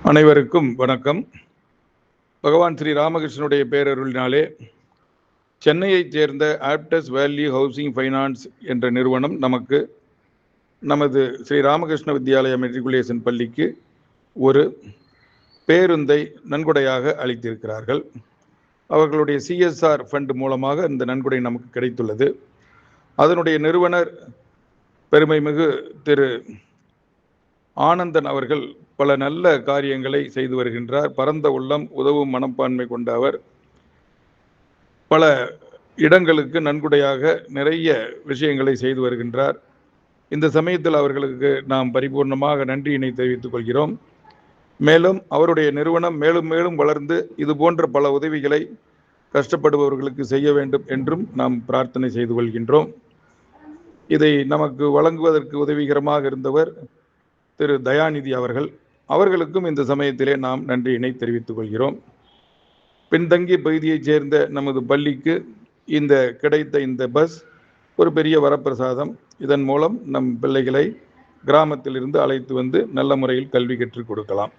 அனைவருக்கும் வணக்கம். பகவான் ஸ்ரீ ராமகிருஷ்ணனுடைய பேரருளினாலே சென்னையைச் சேர்ந்த ஆப்டஸ் வேல்யூ ஹவுசிங் ஃபைனான்ஸ் என்ற நிறுவனம் நமது ஸ்ரீ ராமகிருஷ்ண வித்யாலயா மெட்ரிகுலேஷன் பள்ளிக்கு ஒரு பேருந்தை நன்கொடையாக அளித்திருக்கிறார்கள். அவர்களுடைய CSR ஃபண்ட் மூலமாக இந்த நன்கொடை நமக்கு கிடைத்துள்ளது. அதனுடைய நிறுவனர் பெருமைமிகு திரு ஆனந்தன் அவர்கள் பல நல்ல காரியங்களை செய்து வருகின்றார். பரந்த உள்ளம், உதவும் மனப்பான்மை கொண்ட அவர் பல இடங்களுக்கு நன்கொடையாக நிறைய விஷயங்களை செய்து வருகின்றார். இந்த சமயத்தில் அவர்களுக்கு நாம் பரிபூர்ணமாக நன்றியினை தெரிவித்துக் கொள்கிறோம். மேலும் அவருடைய நிறுவனம் மேலும் மேலும் வளர்ந்து இது போன்ற பல உதவிகளை கஷ்டப்படுபவர்களுக்கு செய்ய வேண்டும் என்றும் நாம் பிரார்த்தனை செய்து கொள்கின்றோம். இதை நமக்கு வழங்குவதற்கு உதவிகரமாக இருந்தவர் திரு தயாநிதி அவர்களுக்கும் இந்த சமயத்திலே நாம் நன்றியினை தெரிவித்துக் கொள்கிறோம். பின்தங்கிய பகுதியைச் சேர்ந்த நமது பள்ளிக்கு கிடைத்த இந்த பஸ் ஒரு பெரிய வரப்பிரசாதம். இதன் மூலம் நம் பிள்ளைகளை கிராமத்திலிருந்து அழைத்து வந்து நல்ல முறையில் கல்வி கற்றுக் கொடுக்கலாம்.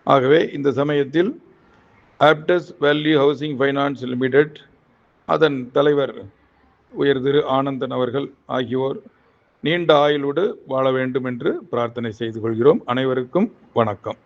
ஆகவே இந்த சமயத்தில் Aptus value housing finance limited அதன் தலைவர் உயர் திரு ஆனந்தன் அவர்கள் ஆகியோர் நீண்ட ஆயுளோடு வாழ வேண்டும் என்று பிரார்த்தனை செய்து கொள்கிறோம். அனைவருக்கும் வணக்கம்.